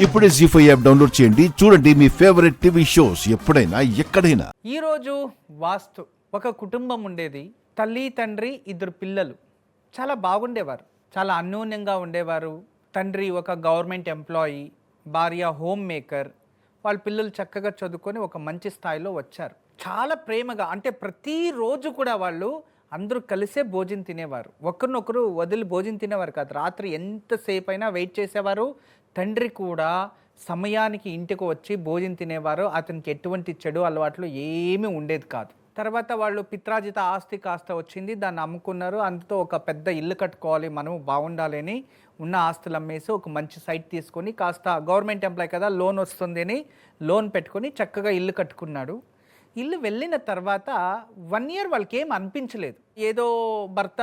ఇప్పుడే జీ5 app download చేయండి. చూడండి మీ ఫేవరెట్ టీవీ షోస్ ఎప్పుడైనా ఎక్కడైనా. ఈరోజు వాస్తు ఒక కుటుంబం ఉండేది. తల్లి తండ్రి ఇద్దరు పిల్లలు చాలా బాగుండేవారు, చాలా అన్యోన్యంగా ఉండేవారు. తండ్రి ఒక గవర్నమెంట్ ఎంప్లాయీ, భార్య హోమ్ మేకర్. వాళ్ళ పిల్లలు చక్కగా చదువుకొని ఒక మంచి స్థాయిలో వచ్చారు. చాలా ప్రేమగా, అంటే ప్రతిరోజు కూడా వాళ్ళు అందరూ కలిసే భోజనం తినేవారు. ఒకరినొకరు వదిలి భోజనం తినేవారు కాదు. రాత్రి ఎంతసేపు అయినా వెయిట్ చేసేవారు. తండ్రి కూడా సమయానికి ఇంటికి వచ్చి భోజనం తినేవారు. అతనికి ఎటువంటి చెడు అలవాట్లు ఏమీ ఉండేది కాదు. తర్వాత వాళ్ళు పిత్రాజిత ఆస్తి కాస్త వచ్చింది, దాన్ని అమ్ముకున్నారు. అందుతో ఒక పెద్ద ఇల్లు కట్టుకోవాలి, మనం బాగుండాలని ఉన్న ఆస్తులు అమ్మేసి ఒక మంచి సైట్ తీసుకొని, కాస్త గవర్నమెంట్ ఎంప్లాయ్ కదా లోన్ వస్తుంది అని లోన్ పెట్టుకొని చక్కగా ఇల్లు కట్టుకున్నాడు. ఇల్లు వెళ్ళిన తర్వాత 1 year వాళ్ళకి ఏం అనిపించలేదు. ఏదో భర్త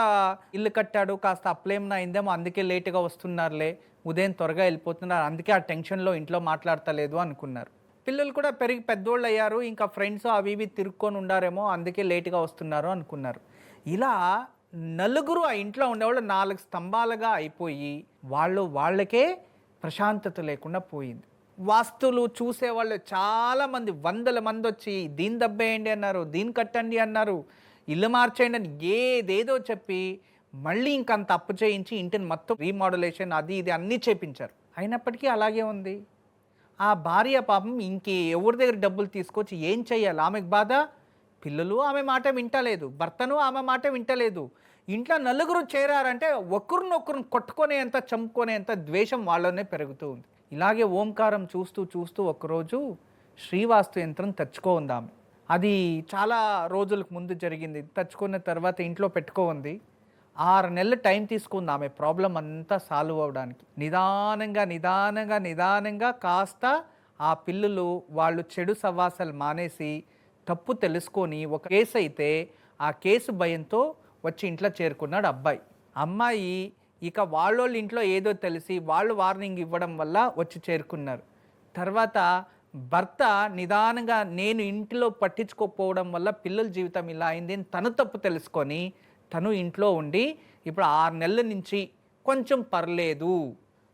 ఇల్లు కట్టాడు, కాస్త అప్లేమన్నా అయిందేమో, అందుకే లేటుగా వస్తున్నారులే, ఉదయం త్వరగా వెళ్ళిపోతున్నారు, అందుకే ఆ టెన్షన్లో ఇంట్లో మాట్లాడతలేదు అనుకున్నారు. పిల్లలు కూడా పెరిగి పెద్దోళ్ళు అయ్యారు, ఇంకా ఫ్రెండ్స్ అవి ఇవి తిరుక్కొని ఉండారేమో, అందుకే లేటుగా వస్తున్నారు అనుకున్నారు. ఇలా నలుగురు ఆ ఇంట్లో ఉండేవాళ్ళు 4 స్తంభాలుగా అయిపోయి వాళ్ళకే ప్రశాంతత లేకుండా పోయింది. వాస్తులు చూసేవాళ్ళు చాలామంది, 100 మంది వచ్చి దీన్ని దబ్బేయండి అన్నారు, దీన్ని కట్టండి అన్నారు, ఇల్లు మార్చేయండి అని ఏదేదో చెప్పి మళ్ళీ ఇంకంత అప్పు చేయించి ఇంటిని మొత్తం రీమోడలేషన్ అది ఇది అన్నీ చేపించారు. అయినప్పటికీ అలాగే ఉంది. ఆ భార్య పాపం ఎవరి దగ్గర డబ్బులు తీసుకొచ్చి ఏం చెయ్యాలి? ఆమెకు బాధ, పిల్లలు ఆమె మాట వింటలేదు, భర్తను ఆమె మాట వింటలేదు. ఇంట్లో నలుగురు చేరారంటే ఒకరినొకరిని కొట్టుకునేంత చంపుకునేంత ద్వేషం వాళ్ళనే పెరుగుతూ ఉంది. ఇలాగే ఓంకారం చూస్తూ చూస్తూ ఒకరోజు శ్రీవాస్తు యంత్రం తెచ్చుకోంది ఆమె. అది చాలా రోజులకు ముందు జరిగింది. తెచ్చుకున్న తర్వాత ఇంట్లో పెట్టుకోంది. 6 నెలలు టైం తీసుకుంది ఆమె ప్రాబ్లం అంతా సాల్వ్ అవ్వడానికి. నిదానంగా కాస్త ఆ పిల్లలు వాళ్ళు చెడు సవాసాలు మానేసి తప్పు తెలుసుకొని, ఒక కేసు అయితే ఆ కేసు భయంతో వచ్చి ఇంట్లో చేరుకున్నాడు అబ్బాయి. అమ్మాయి ఇక వాళ్ళ ఇంట్లో ఏదో తెలిసి వాళ్ళు వార్నింగ్ ఇవ్వడం వల్ల వచ్చి చేరుకున్నారు. తర్వాత భర్త నిదానంగా నేను ఇంట్లో పట్టించుకోకపోవడం వల్ల పిల్లల జీవితం ఇలా అయింది అని తను తప్పు తెలుసుకొని తను ఇంట్లో ఉండి ఇప్పుడు 6 నెలల నుంచి కొంచెం పర్లేదు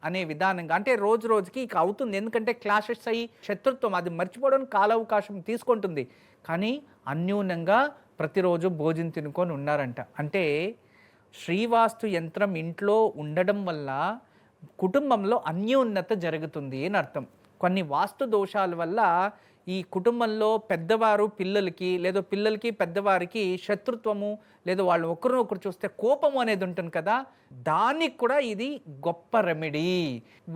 అనే విధానంగా, అంటే రోజు రోజుకి ఇక అవుతుంది. ఎందుకంటే క్లాషెస్ అయ్యి శత్రుత్వం అది మర్చిపోవడానికి కాలావకాశం తీసుకుంటుంది. కానీ అన్యూనంగా ప్రతిరోజు భోజనం తినుకొని ఉన్నారంట. అంటే శ్రీవాస్తు యంత్రం ఇంట్లో ఉండడం వల్ల కుటుంబంలో అన్యోన్యత జరుగుతుంది అని అర్థం. కొన్ని వాస్తు దోషాల వల్ల ఈ కుటుంబంలో పెద్దవారు పిల్లలకి, లేదా పిల్లలకి పెద్దవారికి శత్రుత్వము, లేదా వాళ్ళు ఒకరినొకరు చూస్తే కోపము అనేది ఉంటుంది కదా, దానికి కూడా ఇది గొప్ప రెమెడీ.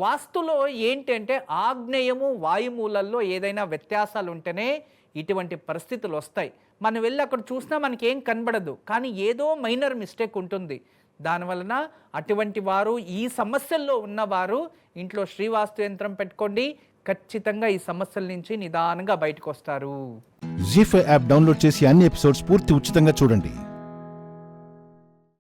వాస్తులో ఏంటంటే ఆగ్నేయము వాయుమూలల్లో ఏదైనా వ్యత్యాసాలు ఉంటేనే ఇటువంటి పరిస్థితులు వస్తాయి. మనం వెళ్ళి అక్కడ చూసినా మనకి ఏం కనబడదు, కానీ ఏదో మైనర్ మిస్టేక్ ఉంటుంది. దానివలన అటువంటి వారు, ఈ సమస్యల్లో ఉన్నవారు ఇంట్లో శ్రీవాస్తు యంత్రం పెట్టుకోండి, ఖచ్చితంగా ఈ సమస్యల నుంచి నిదానంగా బయటకు వస్తారు. జీ5 యాప్ డౌన్లోడ్ చేసి అన్ని ఎపిసోడ్స్ పూర్తి ఉచితంగా చూడండి.